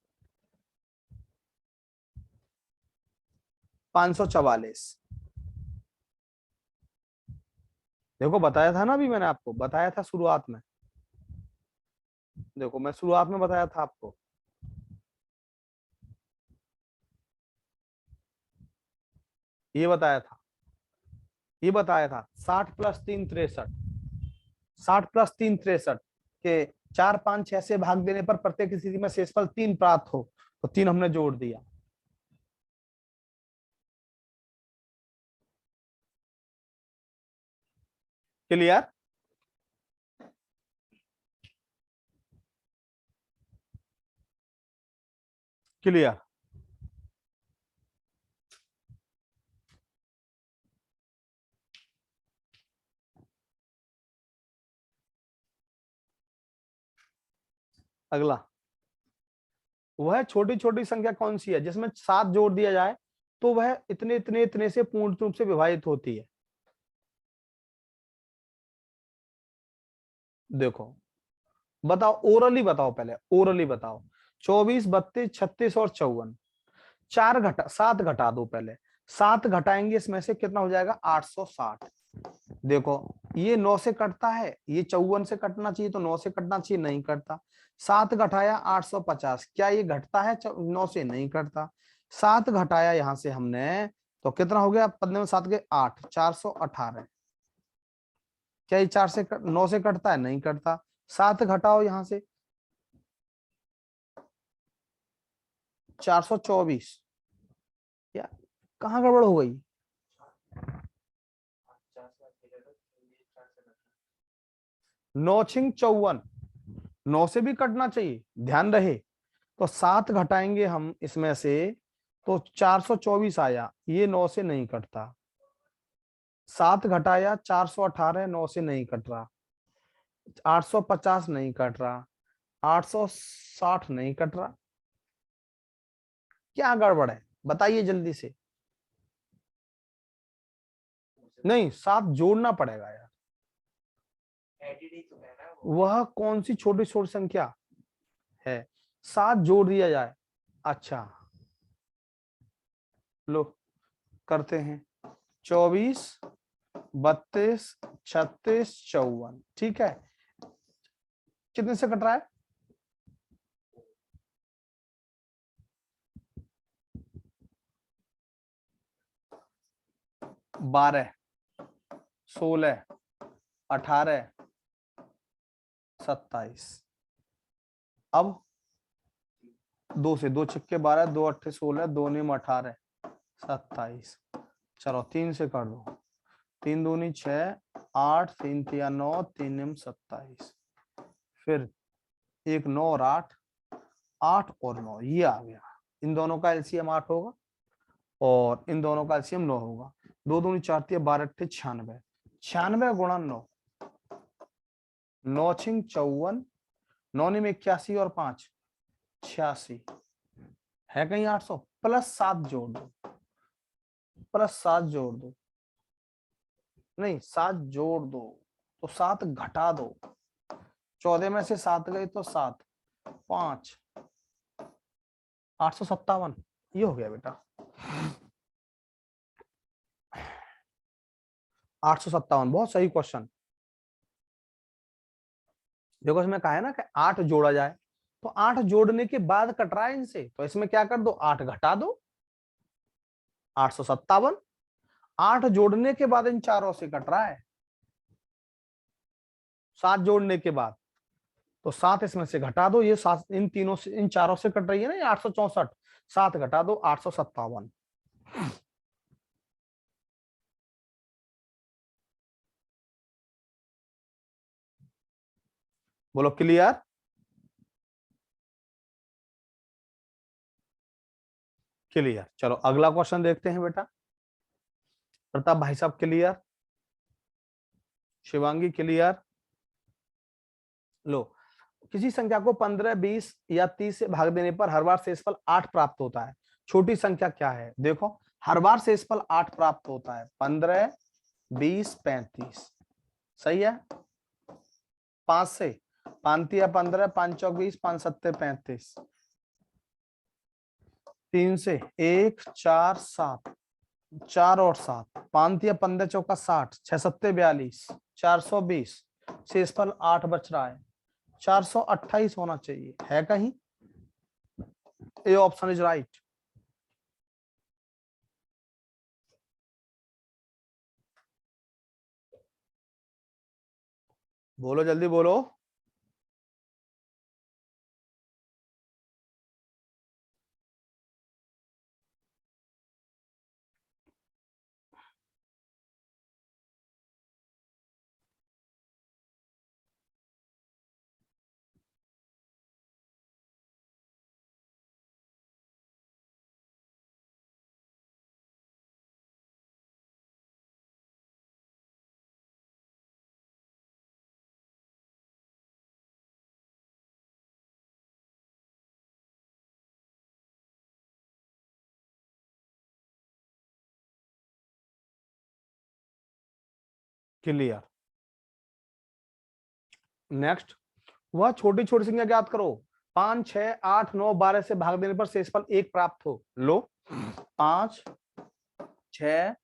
544। देखो बताया था ना, अभी मैंने आपको बताया था शुरुआत में, देखो मैं शुरुआत में बताया था आपको, ये बताया था, ये बताया था 60 + 3 63, 60 + 3 63 के 4, 5, 6 से भाग देने पर प्रत्येक स्थिति में शेषफल 3 प्राप्त हो, तो 3 हमने जोड़ दिया। क्लियर। क्लियर। अगला, वह छोटी छोटी संख्या कौन सी है जिसमें 7 जोड़ दिया जाए तो वह इतने इतने इतने से पूर्ण रूप से विभाजित होती है? देखो बताओ, ओरली बताओ, पहले ओरली बताओ। 24, 32, 36 और 54, 7 घटा दो पहले, 7 घटाएंगे इसमें से कितना हो जाएगा? 860। देखो ये 9 से कटता है, ये 54 से कटना चाहिए, तो 9 से कटना चाहिए, नहीं कटता। 7 घटाया 850, क्या ये घटता है? 9 से नहीं कटता। 7 घटाया यहां से हमने, तो कितना हो गया? 15 में 7 के 8, 418। क्या ये 9 से कटता है? नहीं कटता। 7 घटाओ यहां से, 424। क्या, कहाँ गड़बड़ हो गई? 9 छिंग 54, 9 से भी कटना चाहिए, ध्यान रहे। तो 7 घटाएंगे हम इसमें से, तो 424 आया, ये 9 से नहीं कटता। 7 घटाया 418, 9 से नहीं कट रहा। 850 नहीं कट रहा। 860 नहीं कट रहा, क्या गड़बड़ है बताइए जल्दी से। नहीं, 7 जोड़ना पड़ेगा यार। वह कौन सी छोटी छोटी संख्या है, 7 जोड़ दिया जाए। अच्छा लो करते हैं। 24, 32, 36, 54, ठीक है। कितने से कट रहा है? 12, 16, 18, 27। अब 2 से 2 छक्के 12, 2 अट्ठे 16, 2 नीम 18, 27। चलो 3 से कर दो, 3 दूनी 6, 8, 3 तिया 9, 3 नीम 27। फिर 1 9 और 8, 8 और 9 ये आ गया। इन दोनों का एलसीएम 8 होगा और इन दोनों का एलसीएम 9 होगा। 2 दूनी 4 तिया 12 अट्ठे 96, 96 गुणा 9, 9 छिंग 54, 9 नीम 81 और 5 86। है कहीं 800? प्लस 7 जोड़ दो, प्लस 7 जोड़ दो, नहीं 7 जोड़ दो तो 7 घटा दो। 14 में से 7 गए तो 7, 5, 857। ये हो गया बेटा 857। बहुत सही क्वेश्चन। देखो इसमें कहा है ना कि 8 जोड़ा जाए, तो 8 जोड़ने के बाद कट रहा है इनसे, तो इसमें क्या कर दो, 8 घटा दो, 857। 8 जोड़ने के बाद इन चारों से कट रहा है, 7 जोड़ने के बाद, तो 7 इसमें से घटा दो, ये 7 इन तीनों से, इन चारों से कट रही है ना, ये 864। 7 घटा दो, 857। बोलो क्लियर? क्लियर। चलो अगला क्वेश्चन देखते हैं बेटा। प्रताप भाई साहब क्लियर, शिवांगी क्लियर। लो, किसी संख्या को 15, 20 या 30 से भाग देने पर हर बार शेषफल 8 प्राप्त होता है, छोटी संख्या क्या है? देखो हर बार शेषफल 8 प्राप्त होता है, 15, 20, 35। सही है। 5 से, 5 या 15, 5 चौक 20, 5 सत्ते 35। 3 से 1, 4, 7, 4 और 7, 5 या 15 चौका 60, 6 सत्ते 42, 420। शेषफल 8 बच रहा है, 428 होना चाहिए। है कहीं? A option is right. बोलो जल्दी बोलो। क्लियर। नेक्स्ट, वह छोटी छोटी संख्या ज्ञात करो, 5, 6, 8, 9, 12 से भाग देने पर शेषफल 1 प्राप्त हो। लो 5, 6,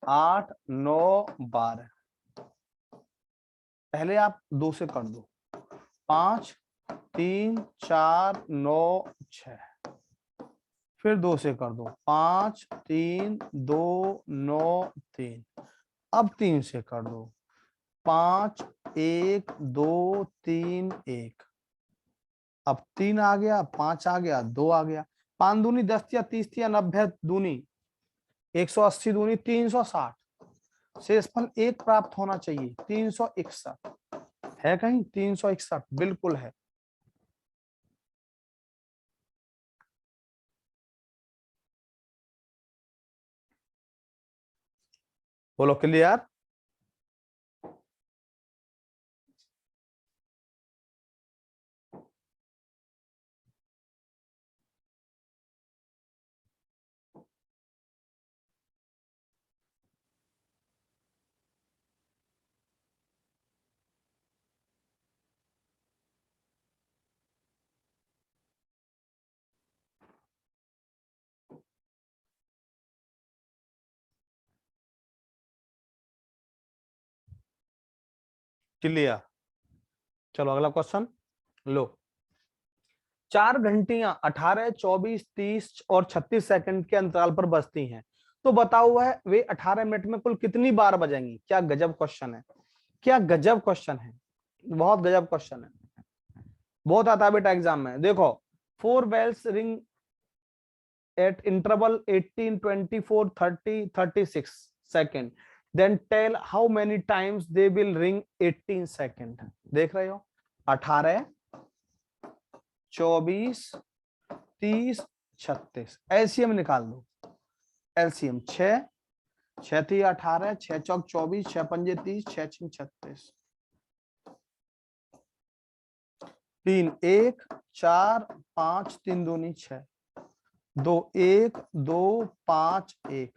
8, 9, 12। पहले आप 2 से कर दो, 5, 3, 4, 9, 6। फिर 2 से कर दो, 5, 3, 2, 9, 3। अब 3 से कर दो, 5, 1, 2, 3, 1। अब 3 आ गया, 5 आ गया, 2 आ गया। 5 दूनी 10 या 30 या 90 दूनी 180 दूनी 360। शेषफल 1 प्राप्त होना चाहिए, 361। है कहीं? 361 बिल्कुल है। बोलो क्लियर। क्लियर। चलो अगला क्वेश्चन लो। 4 घंटियां 18, 24, 30 और 36 सेकंड के अंतराल पर बजती हैं, तो बताओ वह वे 18 मिनट में कुल कितनी बार बजेंगी। क्या गजब क्वेश्चन है, क्या गजब क्वेश्चन है, बहुत गजब क्वेश्चन है, बहुत आता है बेटा एग्जाम में। देखो, 4 bells ring at interval 18, 24, 30, 36 second, then tell how many times they will ring 18 second. देख रहे हो, 18, 24, 30, 36, एलसीएम निकाल दो। एलसीएम 6, 6 3 18, 6 चौक 24, 6 पंजे 30, 6 6 36, 3 1 4 5 3 दूनी 6, 2 1 2 5 1,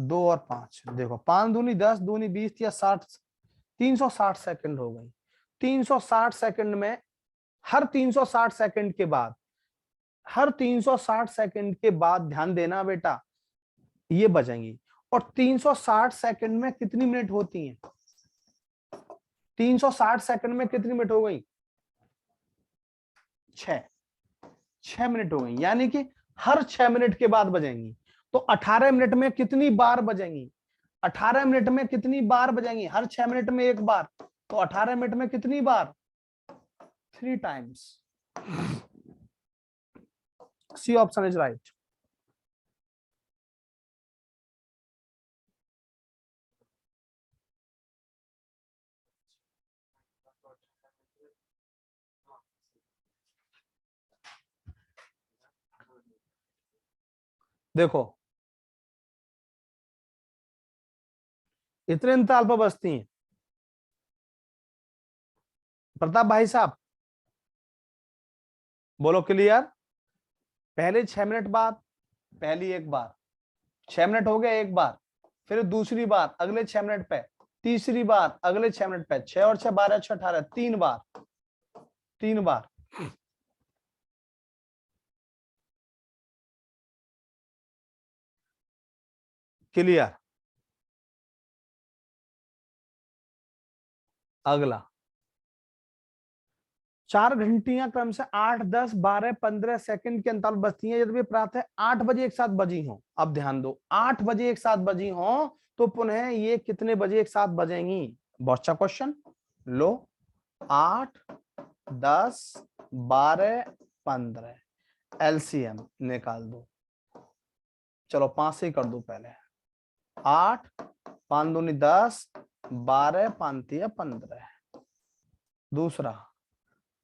2 और 5, देखो 5 दूनी 10, दूनी 20 या 60, 360 सेकंड हो गई। 360 सेकंड में हर 360 सेकंड के बाद, हर 360 सेकंड के बाद ध्यान देना बेटा ये बजेंगी। और 360 सेकंड में कितनी मिनट होती हैं, 360 सेकंड में कितनी मिनट हो गई, 6 मिनट हो गई, यानी कि हर 6 मिनट के बाद बजेंगी। तो 18 मिनट में कितनी बार बजेंगी, 18 मिनट में कितनी बार बजेंगी, हर 6 मिनट में एक बार, तो 18 मिनट में कितनी बार, 3 times. C option is right. देखो इतने अंतराल पर बजती हैं प्रताप भाई साहब, बोलो क्लियर। पहले 6 मिनट बाद पहली एक बार, 6 मिनट हो गया एक बार, फिर दूसरी बार अगले 6 मिनट पे, तीसरी बार अगले 6 मिनट पे, 6 और 6 12 6 18, 3 बार, 3 बार। क्लियर। अगला, 4 घंटियां क्रम से 8, 10, 12, 15 सेकंड के अंतराल बजती हैं यदि वे प्रातः 8 बजे एक साथ बजी हो। अब ध्यान दो, 8 बजे एक साथ बजी हो तो पुनः ये कितने बजे एक साथ बजेंगी। बहुत अच्छा क्वेश्चन। लो, 8, 10, 12, 15, एलसीएम निकाल दो। चलो 5 से ही कर दो पहले। 8 5 दूनी 10, 12 5 तिया 15, दूसरा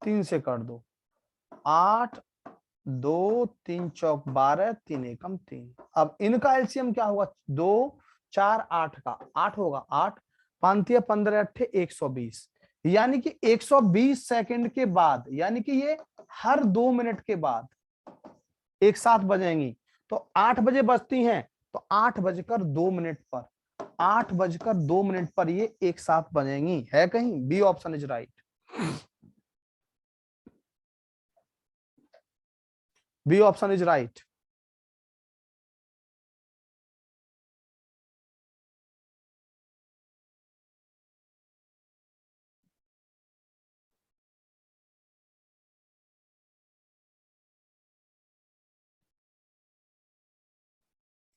3 से कर दो। 8 2 3 चौक 12, 3 एकम 3। अब इनका एलसीएम क्या होगा, 2 4 8 का 8 होगा, 8 5 15 अट्ठे 120, यानी कि 120 सेकंड के बाद, यानी कि ये हर 2 मिनट के बाद एक साथ बजेंगी। तो 8 बजे बजती हैं तो 8 बजकर 2 मिनट पर, 8 बजकर 2 मिनट पर ये एक साथ बजेंगी। है कहीं, B option is right. B option is right.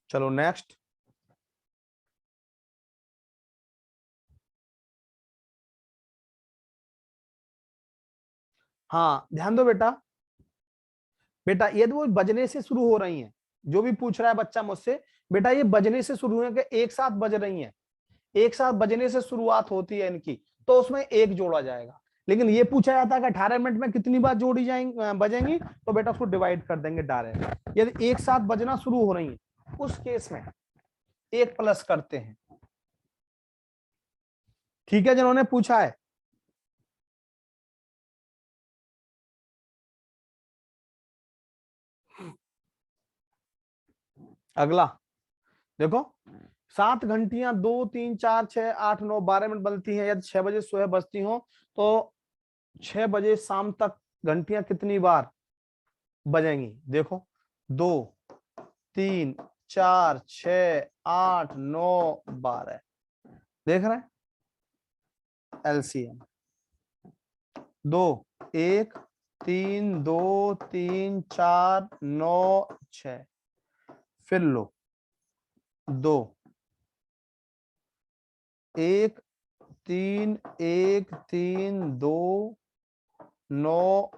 चलो नेक्स्ट। हाँ ध्यान दो बेटा, बेटा ये तो बजने से शुरू हो रही हैं, जो भी पूछ रहा है बच्चा मुझसे, बेटा ये बजने से शुरू है कि एक साथ बज रही हैं, एक साथ बजने से शुरुआत होती है इनकी, तो उसमें एक जोड़ा जाएगा। लेकिन ये पूछा जाता है कि 18 मिनट में कितनी बार जोड़ी जाएंगी बजेंगी, तो बेटा उसको डिवाइड कर देंगे डायरेक्ट। यदि एक साथ बजना शुरू हो रही है उस केस में एक प्लस करते हैं। ठीक है, जिन्होंने पूछा है। अगला देखो, 7 घंटियां 2 3 4 6 8 9 12 मिनट बनती हैं यदि 6 बजे सुबह बजती हो, तो 6 बजे शाम तक घंटियां कितनी बार बजेंगी। देखो, 2 3 4 6 8 9 12, देख रहे हैं। एलसीएम 2 1 3 2 3 4 9 6, फिर लो 2 1 3 1 3 2 9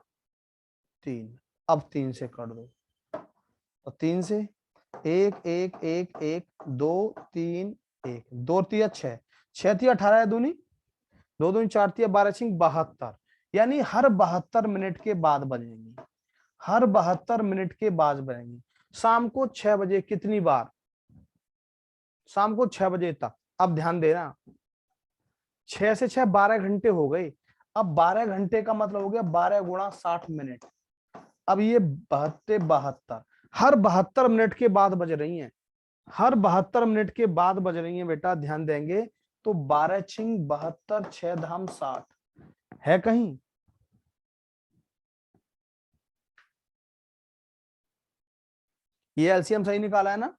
3, अब 3 से कर दो, तो 3 से 1 1 1 1 2 3 1 2 3 6 6 थी 18 दूनी 2 दूनी 4 थी 12 छिंग 72, यानी हर 72 मिनट के बाद बजेंगी, हर 72 मिनट के बाद बजेंगी। शाम को 6 बजे कितनी बार? शाम को 6 बजे तक। अब ध्यान देना, 6 से 6 12 घंटे हो गए। अब 12 घंटे का मतलब हो गया 12 गुणा 60 मिनट। अब ये 72 हर 72 मिनट के बाद बज रही हैं, हर 72 मिनट के बाद बज रही हैं बेटा, ध्यान देंगे तो 12 छिंग 72 6 धाम 60 है कहीं? ये एलसीएम सही निकाला है ना?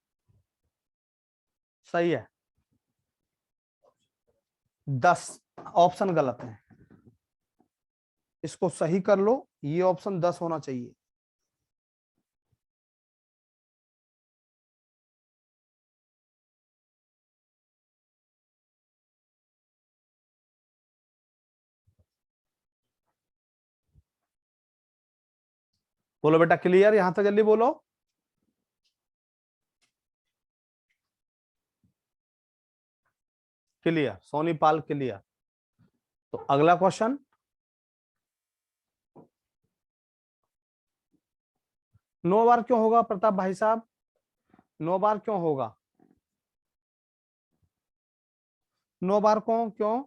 सही है। 10 ऑप्शन गलत है, इसको सही कर लो, ये ऑप्शन 10 होना चाहिए। बोलो बेटा क्लियर, यहां तक जल्दी बोलो। क्लियर, सोनी पाल क्लियर। तो अगला क्वेश्चन, 9 बार क्यों होगा प्रताप भाई साहब? 9 बार क्यों होगा? 9 बार क्यों?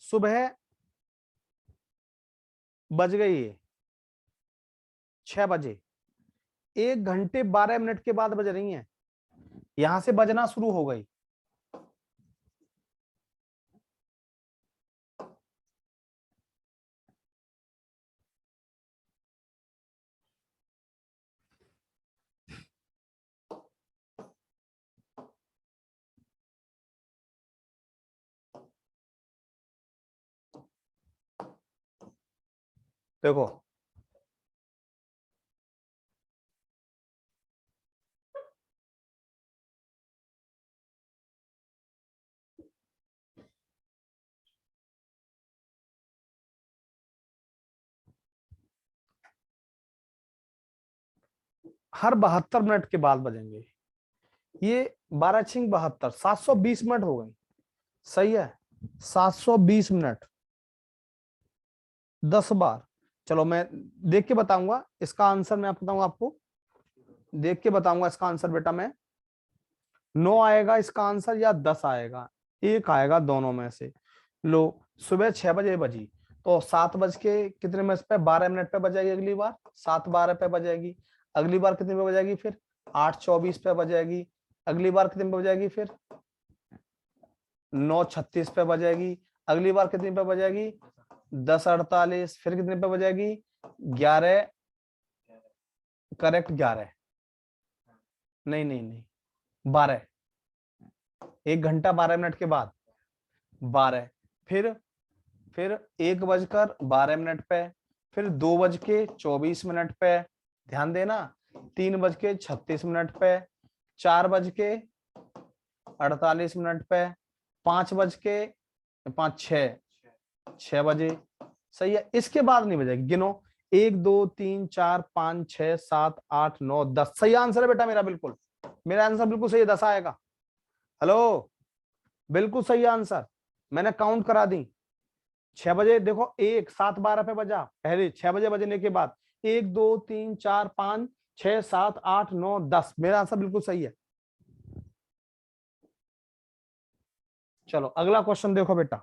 सुबह बज गई है 6 बजे, 1 घंटे 12 मिनट के बाद बज रही हैं, यहां से बजना शुरू हो गई। देखो हर 72 मिनट के बाद बजेंगे, ये 12 छिंग 72 720 मिनट हो गई। सही है, 720 मिनट 10 बार। चलो मैं देख के बताऊंगा इसका आंसर, मैं बताऊंगा आपको, देख के बताऊंगा इसका आंसर बेटा। मैं 9 आएगा इसका आंसर या 10 आएगा, एक आएगा दोनों में से। लो सुबह 6 बजे बजी, तो 7 बज के कितने मिनट पे? 12 मिनट पे बजाएगी अगली बार, 7:12 पे बजाएगी। अगली बार कितने पे बजाएगी फिर? 8:24 पे बजाएगी। अगली बार कितने पे बजाएगी फिर? 9:36 पे बजाएगी। अगली बार कितने पे बजाएगी? 10:48। फिर कितने पे बजाएगी? 11, करेक्ट 11, नहीं नहीं नहीं 12, 1 घंटा 12 मिनट के बाद 12। फिर 1:12 पे, फिर 2:24 पे, ध्यान देना, 3:36 पे, 4:48 पे, 6 बजे। सही है, इसके बाद नहीं बजेगी। गिनो, 1 2 3 4 5 6 7 8 9 10। सही आंसर है बेटा मेरा, बिल्कुल मेरा आंसर बिल्कुल सही है, 10 आएगा। हेलो, बिल्कुल सही आंसर, मैंने काउंट करा दी। 6 बजे देखो, 1 7:12 पे बजा, पहले 6 बजे बजने के बाद 1 2 3 4 5 6 7 8 9 10। मेरा आंसर बिल्कुल सही है। चलो अगला क्वेश्चन देखो बेटा,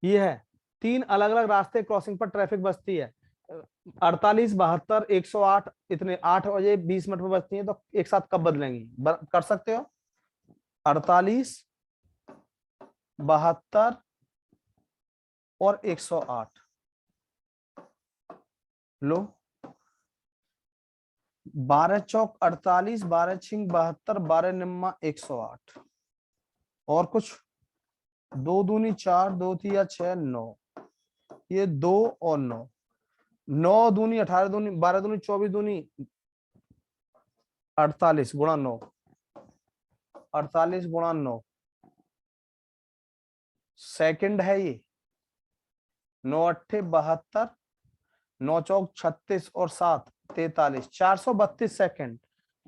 ये है 3 अलग अलग रास्ते क्रॉसिंग पर ट्रैफिक बचती है, 48 72 108, इतने 8 बजे 20 मिनट में बचती है, तो एक साथ कब बदलेंगी? कर सकते हो? 48 72 और 108। लो 12 चौक 48, 12 छिंग 72, 12 निम्मा 108। और कुछ 2 दूनी 4, 2 तिया 6, 9, ये 2 और 9, 9 दूनी 18 दूनी 12 दूनी 24 दूनी 48 गुणा 9, 48 गुणा 9 सेकंड है ये। 9 अट्ठे 72, 9 चौक 36 और 7 43, 432 सेकंड।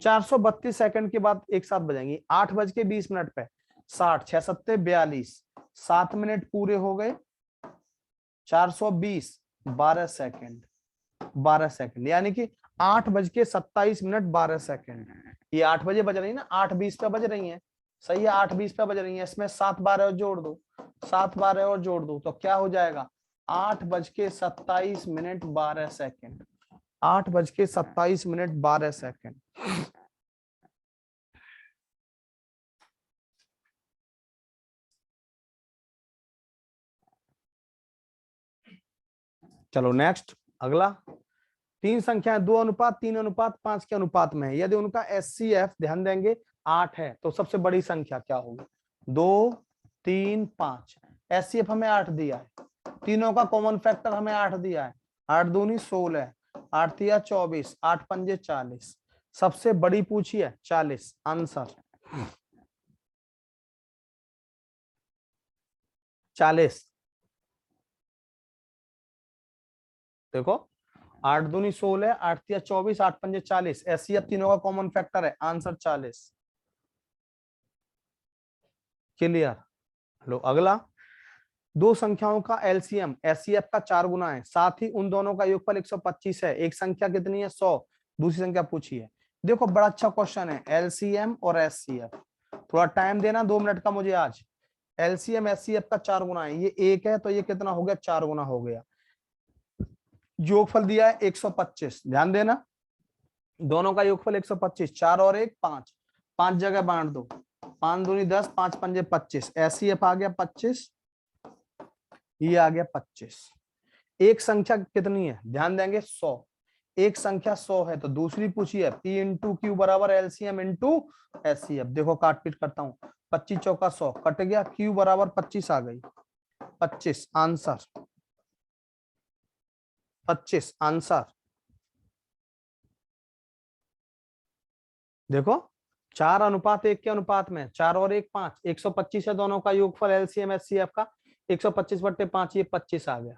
432 सेकंड के बाद एक साथ बजाएंगे 8:20 पे 60, 6 सत्ते 42, 7 मिनट पूरे हो गए। 420 12 सेकंड, 12 सेकंड, यानी कि 8:27 12 सेकंड। ये 8 बजे बज रही है ना, 8:20 पे बज रही है, सही है, 8:20 पे बज रही है। इसमें 7 12 और जोड़ दो, 7 12 और जोड़ दो तो क्या हो जाएगा, 8:27 12 सेकंड, 8:27 12 सेकंड। चलो नेक्स्ट, अगला। 3 संख्याएं 2:3:5 के अनुपात में है। यदि उनका एचसीएफ ध्यान देंगे 8 है तो सबसे बड़ी संख्या क्या होगी, 2 3 5। एचसीएफ हमें 8 दिया है, तीनों का कॉमन फैक्टर हमें 8 दिया है। 8 दूनी 16, 8 तिया 24, 8 पंजे 40। सबसे बड़ी पूछी है 40, आंसर 40। देखो 8 दूनी 16, 8 तिया 24, 8 पंजे 40, एचसीएफ तीनों का कॉमन फैक्टर है, आंसर 40। क्लियर। लो अगला। दो संख्याओं का एलसीएम एचसीएफ का 4 गुना है, साथ ही उन दोनों का योगफल 125 है। एक संख्या कितनी है, 100, दूसरी संख्या पूछी है। देखो बड़ा अच्छा क्वेश्चन है, एलसीएम और एचसीएफ। थोड़ा टाइम देना 2 मिनट का मुझे आज। एलसीएम एचसीएफ का 4 गुना है, ये 1 है तो ये कितना हो गया, 4 गुना हो गया। योगफल दिया है 125, ध्यान देना, दोनों का योगफल 125, 4 और 1 5, 5 जगह बांट दो, 5 दूनी 10, 5 पंजे 25, एचसीएफ आ गया 25, ये आ गया 25। एक संख्या कितनी है, ध्यान देंगे 100, एक संख्या 100 है तो दूसरी पूछी है P इंटू क्यू बराबर एलसीएम इंटू एचसीएफ। देखो काट पीट करता हूं, 25 चौका 100 कट गया, क्यू बराबर 25 आ गई, 25 आंसर, 25 आंसर। देखो 4:1 के अनुपात में, 4 और 1 5, 125 है दोनों का योगफल एलसीएम एचसीएफ का, 125/5 ये 25 आ गया,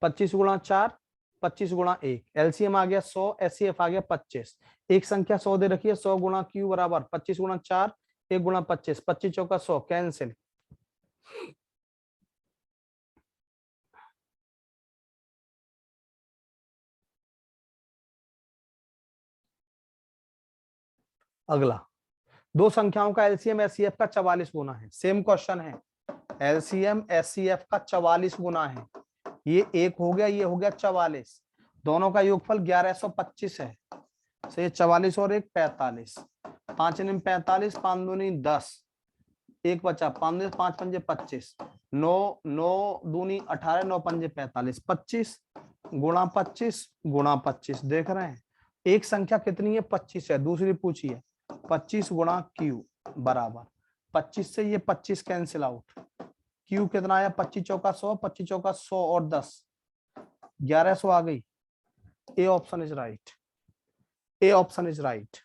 25 गुणा 4, 25 गुणा 1, एलसीएम आ गया 100, एचसीएफ आ गया 25। एक संख्या 100 दे रखी है, 100 गुणा क्यू बराबर 25 गुणा 4, 1 गुणा 25, 25 चौका 100 कैंसिल। अगला, दो संख्याओं का एलसीएम एचसीएफ का 44 गुना है। सेम क्वेश्चन है, एलसीएम एचसीएफ का 44 गुना है। ये 1 हो गया, ये हो गया 44, दोनों का योगफल 1125 है, से 44 और 1 45, 5 × 45, 5 दूनी 10, 1 बचा 5 5 पंजे 25, 9 9 दूनी 18, 9 पंजे 45, 25 गुणा 25 गुणा 25। देख रहे हैं एक संख्या कितनी है, 25 है, दूसरी पूछी है 25 गुणा क्यू बराबर 25 से ये 25 कैंसिल आउट, क्यू कितना आया, 25 चौका 100, 25 चौका 100 और 10 1100 आ गई। A option is right, A option is right.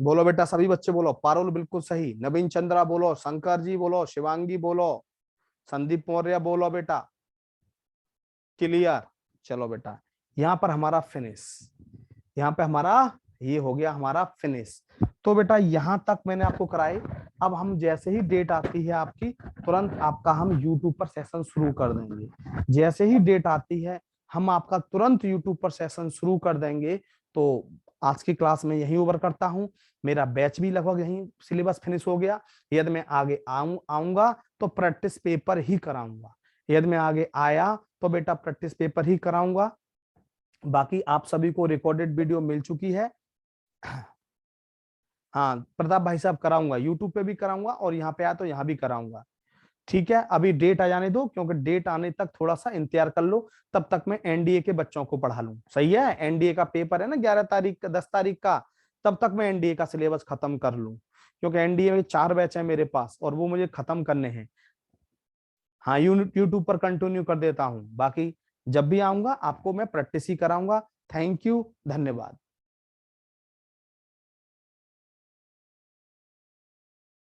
बोलो बेटा सभी बच्चे बोलो, पारुल बिल्कुल सही, नवीन चंद्रा बोलो, शंकर जी बोलो, शिवांगी बोलो, संदीप मौर्य बोलो बेटा, क्लियर। चलो बेटा यहाँ पर हमारा फिनिश, यहाँ पे हमारा ये हो गया हमारा फिनिश। तो बेटा यहाँ तक मैंने आपको कराई। अब हम जैसे ही डेट आती है आपकी, तुरंत आपका हम YouTube पर सेशन शुरू कर देंगे। जैसे ही डेट आती है हम आपका तुरंत YouTube पर सेशन शुरू कर देंगे। तो आज की क्लास में यही ओवर करता हूँ, मेरा बैच भी लगभग यही सिलेबस फिनिश हो गया। यदि मैं आगे आऊंगा तो प्रैक्टिस पेपर ही कराऊंगा, यदि मैं आगे आया तो बेटा प्रैक्टिस पेपर ही कराऊंगा। बाकी आप सभी को रिकॉर्डेड वीडियो मिल चुकी है। हाँ प्रताप भाई साहब कराऊंगा, यूट्यूब पे भी कराऊंगा और यहाँ पे आया तो यहाँ भी कराऊंगा। ठीक है अभी डेट आ जाने दो, क्योंकि डेट आने तक थोड़ा सा इंतजार कर लो, तब तक मैं एनडीए के बच्चों को पढ़ा लूं। सही है, एनडीए का पेपर है ना 11 तारीख का, 10 तारीख का, तब तक मैं एनडीए का सिलेबस खत्म कर लूं, क्योंकि एनडीए में 4 बैच है मेरे पास और वो मुझे खत्म करने हैं। हाँ, यूट्यूब पर कंटिन्यू कर देता हूँ, बाकी जब भी आऊंगा आपको मैं प्रैक्टिस ही कराऊंगा। थैंक यू, धन्यवाद।